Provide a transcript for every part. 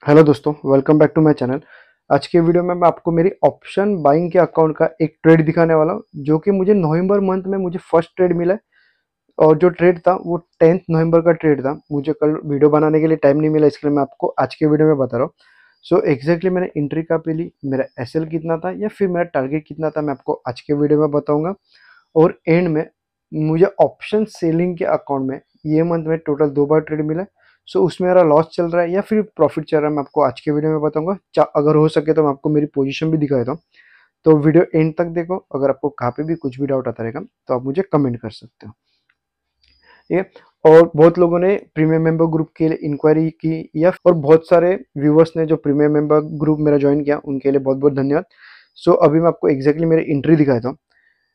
Hello दोस्तों, welcome back to my channel. आज के वीडियो में मैं आपको मेरी ऑप्शन बाइंग के अकाउंट का एक ट्रेड दिखाने वाला हूँ, जो कि मुझे नवंबर मंथ में मुझे फर्स्ट ट्रेड मिला है। और जो ट्रेड था वो 10th नवंबर का ट्रेड था। मुझे कल वीडियो बनाने के लिए टाइम नहीं मिला, इसके लिए मैं आपको आज के वीडियो में बता रहा हूँ। सो एग्जैक्टली मैंने एंट्री कहाँ पे ली, मेरा एसएल कितना था या फिर मेरा टारगेट कितना था, मैं आपको आज के वीडियो में बताऊंगा। और एंड में मुझे ऑप्शन सेलिंग के अकाउंट में ये मंथ में टोटल 2 बार ट्रेड मिला है। सो उसमें मेरा लॉस चल रहा है या फिर प्रॉफिट चल रहा है, मैं आपको आज के वीडियो में बताऊंगा। अगर हो सके तो मैं आपको मेरी पोजीशन भी दिखा देता हूँ। तो वीडियो एंड तक देखो। अगर आपको कहाँ पे भी कुछ भी डाउट आता रहेगा तो आप मुझे कमेंट कर सकते हो। ठीक है। और बहुत लोगों ने प्रीमियम मेंबर ग्रुप के लिए इंक्वायरी की, या और बहुत सारे व्यूवर्स ने जो प्रीमियम मेंबर ग्रुप मेरा ज्वाइन किया, उनके लिए बहुत बहुत धन्यवाद। सो अभी मैं आपको एग्जैक्टली मेरी एंट्री दिखाता हूँ।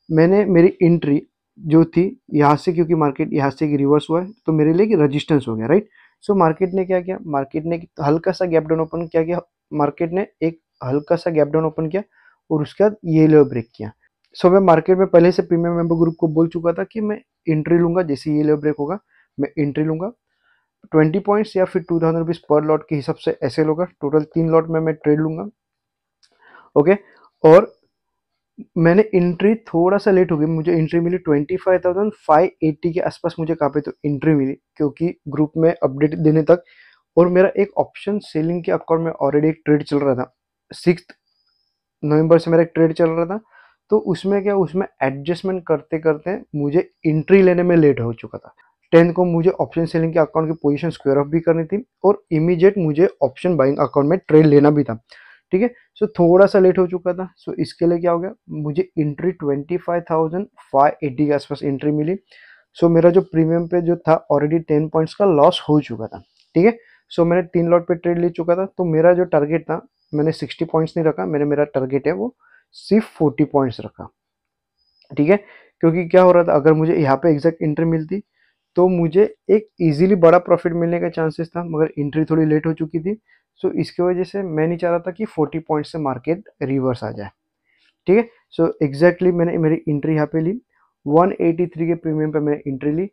मैंने मेरी एंट्री जो थी यहाँ से, क्योंकि मार्केट यहाँ से रिवर्स हुआ है तो मेरे लिए एक रजिस्टेंस हो गया, राइट। सो मार्केट ने क्या किया, मार्केट ने हल्का सा गैप डाउन ओपन किया, मार्केट ने एक हल्का सा गैप डाउन ओपन किया और उसके बाद ये लेवल ब्रेक किया। सो मैं मार्केट में पहले से प्रीमियम मेंबर ग्रुप को बोल चुका था कि मैं एंट्री लूंगा, जैसे ये लेवल ब्रेक होगा मैं एंट्री लूंगा। 20 पॉइंट्स या फिर 2000 रुपीज पर लॉट के हिसाब से ऐसे होगा। टोटल 3 लॉट में मैं ट्रेड लूंगा। ओके। और मैंने एंट्री थोड़ा सा लेट हो गई, मुझे एंट्री मिली 25,580 के आसपास। मुझे कहाँ पे तो एंट्री मिली, क्योंकि ग्रुप में अपडेट देने तक। और मेरा एक ऑप्शन सेलिंग के अकाउंट में ऑलरेडी एक ट्रेड चल रहा था। 6 नवंबर से मेरा एक ट्रेड चल रहा था। तो उसमें क्या, उसमें एडजस्टमेंट करते करते मुझे एंट्री लेने में लेट हो चुका था। 10 को मुझे ऑप्शन सेलिंग के अकाउंट की पोजीशन स्क्वायर ऑफ भी करनी थी और इमीडिएट मुझे ऑप्शन बाइंग अकाउंट में ट्रेड लेना भी था। ठीक है। सो थोड़ा सा लेट हो चुका था। सो इसके लिए क्या हो गया, मुझे एंट्री 25,580 के आसपास एंट्री मिली। सो मेरा जो प्रीमियम पे जो था ऑलरेडी 10 पॉइंट्स का लॉस हो चुका था। ठीक है। सो मैंने 3 लॉट पे ट्रेड ले चुका था। तो मेरा जो टारगेट था, मैंने 60 पॉइंट्स नहीं रखा, मेरा टारगेट है वो सिर्फ 40 पॉइंट्स रखा। ठीक है। क्योंकि क्या हो रहा था, अगर मुझे यहाँ पे एग्जैक्ट एंट्री मिलती तो मुझे एक इजीली बड़ा प्रॉफिट मिलने का चांसेस था, मगर एंट्री थोड़ी लेट हो चुकी थी। सो इसकी वजह से मैं नहीं चाह रहा था कि 40 पॉइंट से मार्केट रिवर्स आ जाए। ठीक है। सो एग्जैक्टली मैंने मेरी एंट्री यहाँ पे ली। 183 के प्रीमियम पे मैंने एंट्री ली।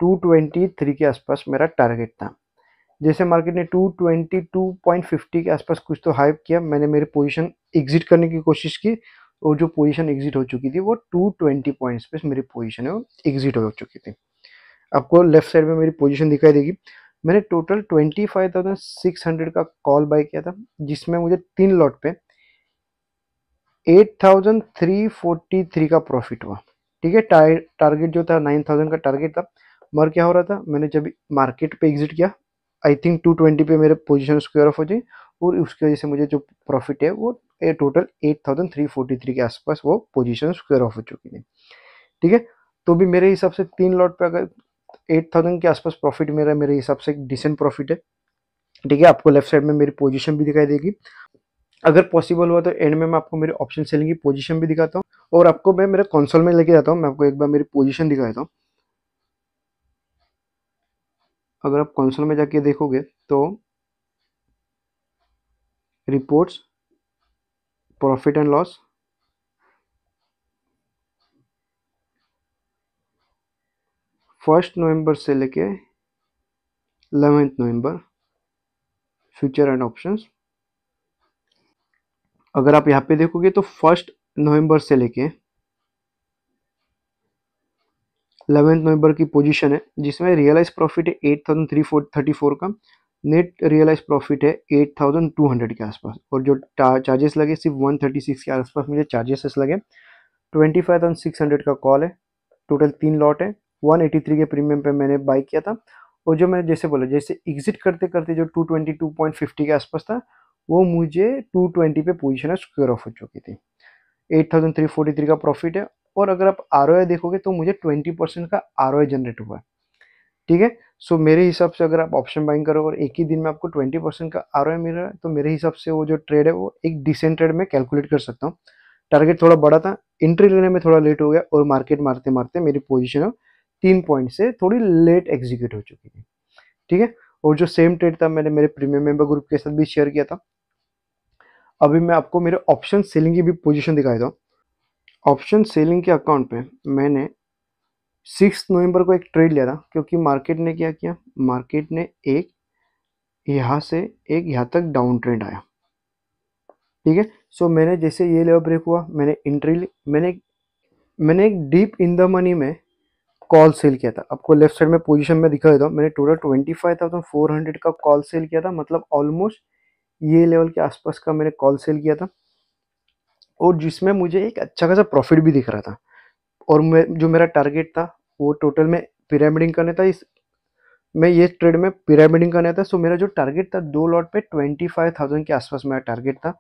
223 के आसपास मेरा टारगेट था। जैसे मार्केट ने 222.50 के आसपास कुछ तो हाइप किया, मैंने मेरी पोजीशन एग्जिट करने की कोशिश की। और जो पोजीशन एग्जिट हो चुकी थी वो 220 पॉइंट्स पे मेरी पोजीशन है वो एग्जिट हो चुकी थी। आपको लेफ्ट साइड में मेरी पोजीशन दिखाई देगी। मैंने टोटल 25,600 का कॉल बाय किया था, जिसमें मुझे 3 लॉट पे 8,343 का प्रॉफिट हुआ। ठीक है। टारगेट जो था 9,000 का टारगेट था। मगर क्या हो रहा था, मैंने जब मार्केट पे एग्जिट किया, आई थिंक 220 पे मेरे पोजीशन स्क्वायर ऑफ हो जाए। और उसकी वजह से मुझे जो प्रॉफिट है वो टोटल 8,343 के आसपास वो पोजीशन स्क्वायर ऑफ हो चुकी थी। ठीक है। तो भी मेरे हिसाब से 3 लॉट पे अगर 8,000 के आसपास प्रॉफिट मेरा, मेरे हिसाब से एक डिसेंट प्रॉफिट है। ठीक है। आपको लेफ्ट साइड में मेरी पोजीशन भी दिखाई देगी। अगर पॉसिबल हुआ तो एंड में मैं आपको मेरे ऑप्शन सेलिंग की पोजीशन भी दिखाता हूँ और आपको मैं मेरे कंसोल में लेके जाता हूँ। मैं आपको एक बार मेरी पोजीशन दिखाता हूँ। अगर आप कंसोल में जाके देखोगे तो reports, profit and loss, first November से लेके 11th November, future and options. अगर आप यहाँ पे देखोगे तो फर्स्ट नवंबर से लेके 11th नवंबर की पोजीशन है, जिसमें रियलाइज प्रॉफिट है 8,334 का। नेट रियलाइज प्रॉफिट है 8,200 के आसपास। और जो चार्जेस लगे सिर्फ 136 के आसपास मुझे चार्जेस लगे। 25,600 का कॉल है। टोटल 3 लॉट है। 183 के प्रीमियम पे मैंने बाई किया था। और जो मैंने जैसे बोला, जैसे एग्जिट करते करते जो 222.50 के आसपास था, वो मुझे 220 पे पोजीशन है स्क्वायर ऑफ हो चुकी थी। 8,343 का प्रॉफिट है। और अगर आप आर देखोगे तो मुझे 20% का आर जनरेट हुआ है। ठीक है। सो मेरे हिसाब से अगर आप ऑप्शन बाइंग करो और एक ही दिन में आपको 20% का आर मिल रहा है, तो मेरे हिसाब से वो जो ट्रेड है वो एक डिसेंट ट्रेड में कैलकुलेट कर सकता हूँ। टारगेट थोड़ा बड़ा था, एंट्री लेने में थोड़ा लेट हो गया और मार्केट मारते मारते मेरी पोजीशन 3 पॉइंट से थोड़ी लेट एग्जीक्यूट हो चुकी थी। ठीक है। और जो सेम ट्रेड था मैंने मेरे प्रीमियम मेंबर ग्रुप के साथ भी शेयर किया था। अभी मैं आपको मेरे ऑप्शन सेलिंग की भी पोजीशन दिखाई दूँ। ऑप्शन सेलिंग के अकाउंट पे मैंने 6 नवंबर को एक ट्रेड लिया था, क्योंकि मार्केट ने क्या किया, मार्केट ने एक यहाँ से एक यहाँ तक डाउन ट्रेंड आया, ठीक है। सो मैंने जैसे ये लेवल ब्रेक हुआ, मैंने एंट्री ली, मैंने एक डीप इन द मनी में कॉल सेल किया था। आपको लेफ्ट साइड में पोजीशन में दिखा देता हूँ, मैंने टोटल 25,400 का कॉल सेल किया था, मतलब ऑलमोस्ट ये लेवल के आसपास का मैंने कॉल सेल किया था, और जिसमें मुझे एक अच्छा खासा प्रॉफिट भी दिख रहा था। और मैं जो मेरा टारगेट था वो टोटल में पिरामिडिंग करना था, इस मैं ये ट्रेड में पिरामिडिंग करना था। सो मेरा जो टारगेट था 2 लॉट पे 25,000 के आसपास मेरा टारगेट था।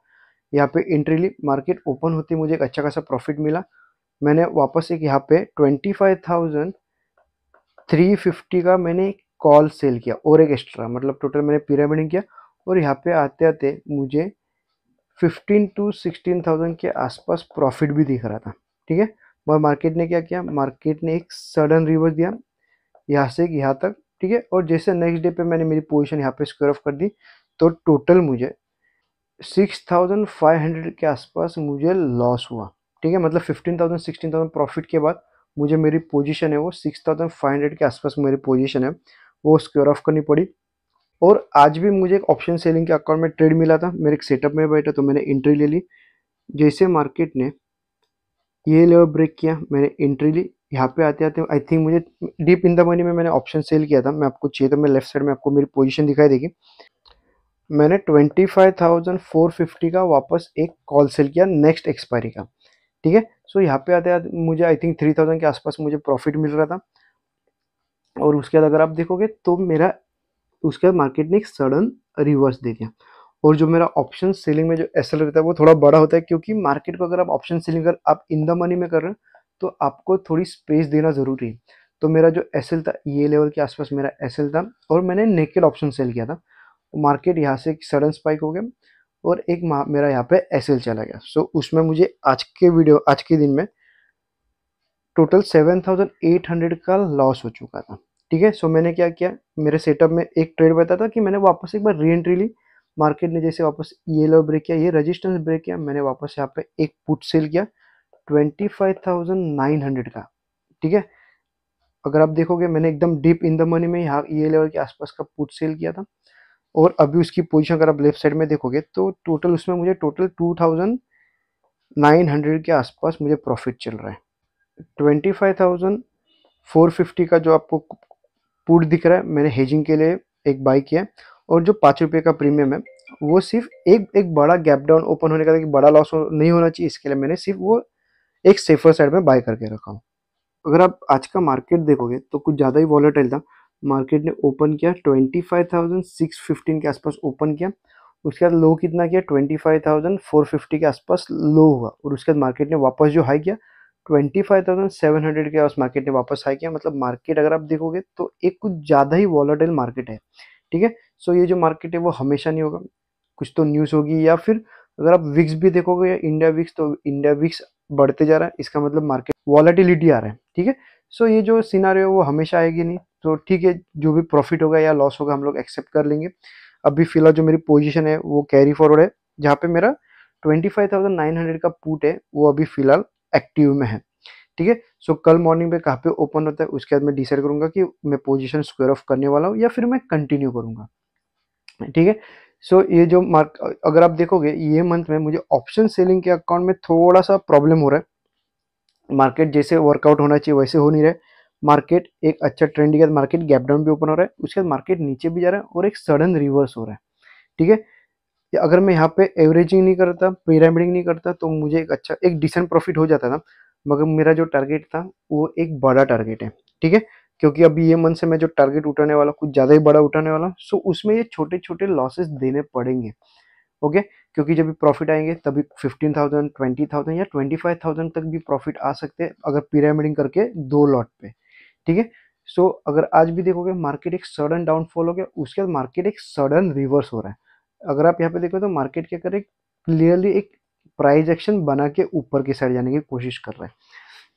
यहाँ पे एंट्री ली, मार्केट ओपन होती मुझे एक अच्छा खासा प्रॉफिट मिला। मैंने वापस एक यहाँ पे 25,350 का मैंने कॉल सेल किया और एक एक्स्ट्रा, मतलब टोटल मैंने पिरामिडिंग किया। और यहाँ पे आते आते मुझे 15 to 16,000 के आसपास प्रॉफिट भी दिख रहा था, ठीक है। और मार्केट ने क्या किया, मार्केट ने एक सडन रिवर्स दिया यहाँ से यहाँ तक, ठीक है। और जैसे नेक्स्ट डे पे मैंने मेरी पोजीशन यहाँ पे स्क्वायर ऑफ कर दी, तो टोटल मुझे 6,500 के आसपास मुझे लॉस हुआ, ठीक है। मतलब 15,000 16,000 प्रॉफिट के बाद मुझे मेरी पोजीशन है वो 6,500 के आसपास मेरी पोजीशन है वो स्क्वायर ऑफ करनी पड़ी। और आज भी मुझे एक ऑप्शन सेलिंग के अकाउंट में ट्रेड मिला था, मेरे एक सेटअप में बैठा, तो मैंने एंट्री ले ली। जैसे मार्केट ने ये लेवल ब्रेक किया, मैंने एंट्री ली। यहाँ पे आते आते आई थिंक मुझे डीप इन द मनी में मैंने ऑप्शन सेल किया था, मैं आपको चाहिए तो मैं लेफ्ट साइड में आपको मेरी पोजीशन दिखाई देगी। मैंने 25,450 का वापस एक कॉल सेल किया नेक्स्ट एक्सपायरी का, ठीक है। सो यहाँ पे आते आते मुझे आई थिंक 3,000 के आसपास मुझे प्रॉफिट मिल रहा था। और उसके बाद अगर आप देखोगे तो मेरा उसके बाद मार्केट ने एक सडन रिवर्स दे दिया। और जो मेरा ऑप्शन सेलिंग में जो एसएल रहता है वो थोड़ा बड़ा होता है, क्योंकि मार्केट को अगर आप ऑप्शन सेलिंग कर आप इन द मनी में कर रहे हो तो आपको थोड़ी स्पेस देना जरूरी है। तो मेरा जो एसएल था ये लेवल के आसपास मेरा एसएल था, और मैंने नेकेड ऑप्शन सेल किया था। मार्केट यहाँ से एक सडन स्पाइक हो गया और एक मेरा यहाँ पे एसएल चला गया। सो उसमें मुझे आज के दिन में टोटल 7,800 का लॉस हो चुका था, ठीक है। सो मैंने क्या किया, मेरे सेटअप में एक ट्रेड बताया था कि मैंने वापस एक बार री एंट्री ली। मार्केट ने जैसे वापस ये लेवल ब्रेक किया, ये रेजिस्टेंस ब्रेक किया, मैंने वापस यहाँ पे एक पुट सेल किया 25,900 का, ठीक है। अगर आप देखोगे मैंने एकदम डीप इन द मनी में यहाँ ये लेवल के आसपास का पुट सेल किया था। और अभी उसकी पोजीशन अगर आप लेफ्ट साइड में देखोगे तो टोटल उसमें मुझे टोटल 2,900 के आसपास मुझे प्रॉफिट चल रहा है। 25,450 का जो आपको पुट दिख रहा है, मैंने हेजिंग के लिए एक बाई किया है। और जो ₹5 का प्रीमियम है वो सिर्फ एक बड़ा गैप डाउन ओपन होने का था कि बड़ा लॉस नहीं होना चाहिए, इसके लिए मैंने सिर्फ वो एक सेफर साइड में बाय करके रखा हूँ। अगर आप आज का मार्केट देखोगे तो कुछ ज़्यादा ही वॉलेटाइल था। मार्केट ने ओपन किया 25,615 के आसपास ओपन किया, उसके बाद लो कितना किया 25,450 के आसपास लो हुआ, और उसके बाद मार्केट ने वापस जो हाई किया 25,700 के आस मार्केट ने वापस हाई किया। मतलब मार्केट अगर आप देखोगे तो एक कुछ ज़्यादा ही वॉलेटाइल मार्केट है, ठीक है। सो ये जो मार्केट है वो हमेशा नहीं होगा, कुछ तो न्यूज़ होगी, या फिर अगर आप विक्स भी देखोगे या इंडिया विक्स, तो इंडिया विक्स बढ़ते जा रहा है, इसका मतलब मार्केट वॉलेटिलिटी आ रहा है, ठीक है। सो ये जो सिनारियो है वो हमेशा आएगी नहीं, तो ठीक है, जो भी प्रॉफिट होगा या लॉस होगा हम लोग एक्सेप्ट कर लेंगे। अभी फिलहाल जो मेरी पोजीशन है वो कैरी फॉरवर्ड है, जहाँ पे मेरा 25,900 का पुट है वो अभी फिलहाल एक्टिव में है, ठीक है। सो कल मॉर्निंग पे कहाँ पे ओपन होता है उसके बाद मैं डिसाइड करूंगा कि मैं पोजीशन स्क्वायर ऑफ करने वाला हूँ या फिर मैं कंटिन्यू करूंगा, ठीक है। सो ये जो मार्क अगर आप देखोगे ये मंथ में मुझे ऑप्शन सेलिंग के अकाउंट में थोड़ा सा प्रॉब्लम हो रहा है। मार्केट जैसे वर्कआउट होना चाहिए वैसे हो नहीं रहा है। मार्केट एक अच्छा ट्रेंड के बाद मार्केट गैप डाउन भी ओपन हो रहा है, उसके बाद मार्केट नीचे भी जा रहा है और एक सडन रिवर्स हो रहा है, ठीक है। अगर मैं यहाँ पे एवरेजिंग नहीं करता, पिरामिडिंग नहीं करता, तो मुझे एक अच्छा एक डिसेंट प्रॉफिट हो जाता था। मगर मेरा जो टारगेट था वो एक बड़ा टारगेट है, ठीक है। क्योंकि अभी ये मंथ से मैं जो टारगेट उठाने वाला कुछ ज़्यादा ही बड़ा उठाने वाला, सो उसमें ये छोटे छोटे लॉसेस देने पड़ेंगे, ओके। क्योंकि जब भी प्रॉफिट आएंगे तभी 15,000 20,000 या 25,000 तक भी प्रॉफिट आ सकते हैं अगर पिरामिडिंग करके 2 लॉट पे, ठीक है। सो अगर आज भी देखोगे मार्केट एक सडन डाउनफॉल हो गया, उसके बाद मार्केट एक सडन रिवर्स हो रहा है। अगर आप यहाँ पे देखो तो मार्केट क्या करे, क्लियरली एक प्राइस एक्शन बना के ऊपर की साइड जाने की कोशिश कर रहा है,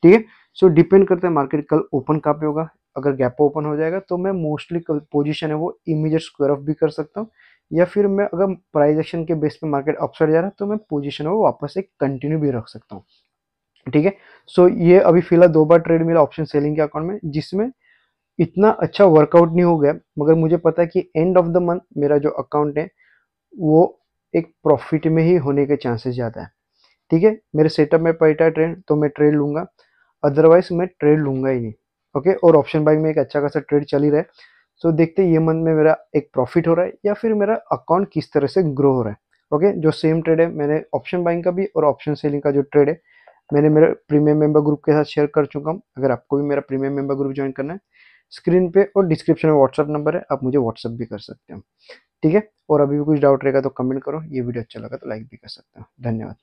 ठीक है। सो डिपेंड करता है मार्केट कल ओपन कहाँ पे होगा। अगर गैप ओपन हो जाएगा तो मैं मोस्टली कल पोजीशन है वो इमीडिएट स्क्वायर ऑफ भी कर सकता हूँ, या फिर मैं अगर प्राइस एक्शन के बेस पे मार्केट अपसाइड जा रहा है तो मैं पोजीशन है वो वापस एक कंटिन्यू भी रख सकता हूँ, ठीक है। सो ये अभी फिलहाल 2 बार ट्रेड मिला ऑप्शन सेलिंग के अकाउंट में, जिसमें इतना अच्छा वर्कआउट नहीं हो गया, मगर मुझे पता है कि एंड ऑफ द मंथ मेरा जो अकाउंट है वो एक प्रॉफिट में ही होने के चांसेस ज़्यादा है। ठीक है, मेरे सेटअप में पलटा है ट्रेड तो मैं ट्रेड लूंगा, अदरवाइज मैं ट्रेड लूंगा ही नहीं। ओके, और ऑप्शन बाइंग में एक अच्छा खासा ट्रेड चल ही रहा है। सो देखते हैं ये मंथ में मेरा एक प्रॉफिट हो रहा है या फिर मेरा अकाउंट किस तरह से ग्रो हो रहा है। ओके, जो सेम ट्रेड है मैंने ऑप्शन बाइंग का भी और ऑप्शन सेलिंग का जो ट्रेड है मैंने मेरे प्रीमियम मेंबर ग्रुप के साथ शेयर कर चुका हूँ। अगर आपको भी मेरा प्रीमियम मेंबर ग्रुप ज्वाइन करना है, स्क्रीन पे और डिस्क्रिप्शन में व्हाट्सअप नंबर है, आप मुझे व्हाट्सअप भी कर सकते हो। ठीक है, और अभी भी कुछ डाउट रहेगा तो कमेंट करो। ये वीडियो अच्छा लगा तो लाइक भी कर सकते हो। धन्यवाद।